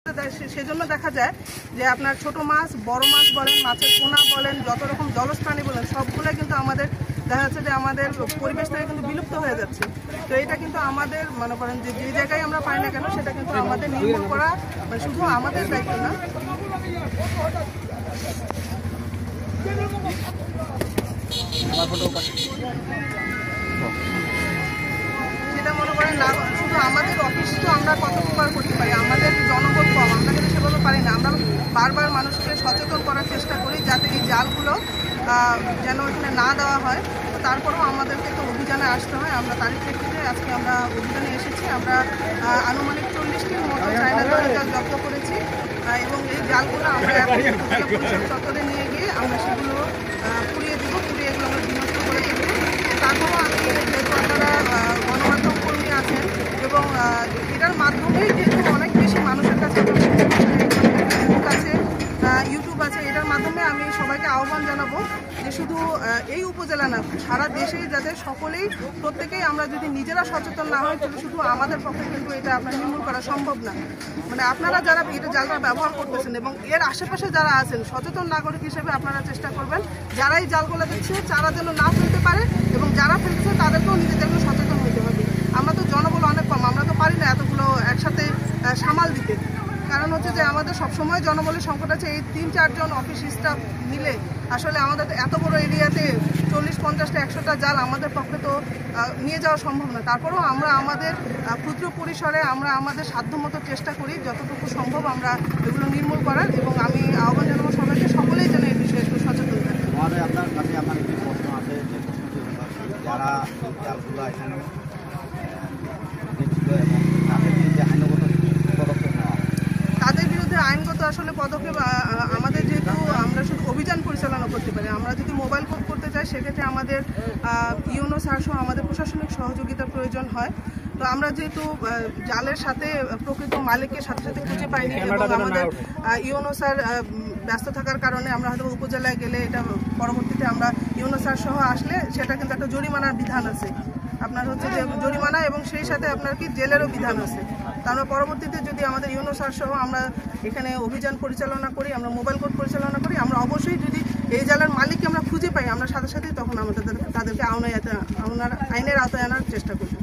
সেজন্য দেখা যায় যে আপনার ছোট মাছ, বড় মাছ বলেন, মাছের পোনা বলেন, যত রকম জলজ প্রাণী বলেন, সবগুলো কিন্তু আমাদের দেখা যাচ্ছে যে আমাদের পরিবেশ থেকে কিন্তু বিলুপ্ত হয়ে যাচ্ছে। তো এটা কিন্তু আমাদের মনে করেন যে যে জায়গায় আমরা পাই না কেন সেটা কিন্তু আমাদের নির্মূল করা মানে শুধু আমাদের দায়িত্ব না। সেটা মনে করেন না শুধু আমাদের অফিস, তো আমরা কত উপকার করতে পারি, আমাদের জনগণ কম, আমরা কিন্তু সেভাবে পারি না। আমরা বারবার মানুষকে সচেতন করার চেষ্টা করি যাতে এই জালগুলো যেন এখানে না দেওয়া হয়। তারপরেও আমাদেরকে তো অভিযানে আসতে হয়। আমরা তারই প্রেক্ষিতে আজকে আমরা অভিযানে এসেছি। আমরা আনুমানিক 40টির মতো চায়না জাল জব্দ করেছি এবং এই জালগুলো আমরা পরিষদ চত্বরে নিয়ে গিয়ে আমরা সেগুলো পুড়িয়ে দেবো, পুড়িয়ে এগুলো আমরা বিনষ্ট করে দেবো। তারপরেও আমি যেহেতু আপনারা গণমাধ্যম কর্মী আছেন এবং এটার মাধ্যমেই যেহেতু অনেক বেশি মানুষের কাছে ফেসবুক আছে, ইউটিউব আছে, এটার মাধ্যমে আমি সবাইকে আহ্বান জানাবো যে শুধু এই উপজেলা না, সারা দেশেই যাতে সকলেই প্রত্যেকেই আমরা যদি নিজেরা সচেতন না হই তাহলে শুধু আমাদের পক্ষে কিন্তু এটা আপনার নির্মূল করা সম্ভব না। মানে আপনারা যারা এটা জালটা ব্যবহার করতেছেন এবং এর আশেপাশে যারা আছেন সচেতন নাগরিক হিসেবে আপনারা চেষ্টা করবেন যারা এই জালগুলো দিচ্ছে তারা যেন না ফেলতে পারে এবং যারা ফেলতেছে তাদেরকেও নিজেদেরকে সচেতন হতে হবে। আমরা তো জনবল অনেক কম, আমরা তো পারি না এতগুলো একসাথে সামাল দিতে। কারণ হচ্ছে যে আমাদের সবসময় জনবলের সংকট আছে। এই 3-4 জন অফিস স্টাফ মিলে আসলে আমাদের এত বড় এরিয়াতে 40-50টা 100টা জাল আমাদের পক্ষে তো নিয়ে যাওয়া সম্ভব না। তারপরেও আমরা আমাদের ক্ষুদ্র পরিসরে আমরা আমাদের সাধ্যমতো চেষ্টা করি যতটুকু সম্ভব আমরা এগুলো নির্মূল করার। এবং আমি আহ্বান জানাবো সবাইকে, সকলেই যেন এই বিষয়ে একটু সচেতন থাকে। আপনার কাছে আমার একটি প্রশ্ন আছে, যে প্রশ্নটি হলো যারা জালগুলো এখানে তাদের বিরুদ্ধে আইনগত আসলে পদক্ষেপ আমাদের যেহেতু আমরা শুধু অভিযান পরিচালনা করতে পারি, আমরা যদি মোবাইল কোড করতে চাই সেক্ষেত্রে আমাদের ইউনো স্যার সহ আমাদের প্রশাসনিক সহযোগিতার প্রয়োজন হয়। তো আমরা যেহেতু জালের সাথে প্রকৃত মালিকের সাথে সাথে খুঁজে পাইনি এবং আমাদের ইউনো স্যার ব্যস্ত থাকার কারণে আমরা হয়তো উপজেলায় গেলে এটা পরবর্তীতে আমরা ইউনো স্যার সহ আসলে সেটা কিন্তু একটা জরিমানার বিধান আছে, আপনার হচ্ছে যে জরিমানা এবং সেই সাথে আপনার কি জেলেরও বিধান আছে। তা আমরা পরবর্তীতে যদি আমাদের ইউনো স্যার সহ আমরা এখানে অভিযান পরিচালনা করি, আমরা মোবাইল কোড পরিচালনা করি, আমরা অবশ্যই যদি এই জালের মালিককে আমরা খুঁজে পাই আমরা সাথে সাথেই তখন আমাদের তাদেরকে আইনের আওতায় আনার চেষ্টা করব।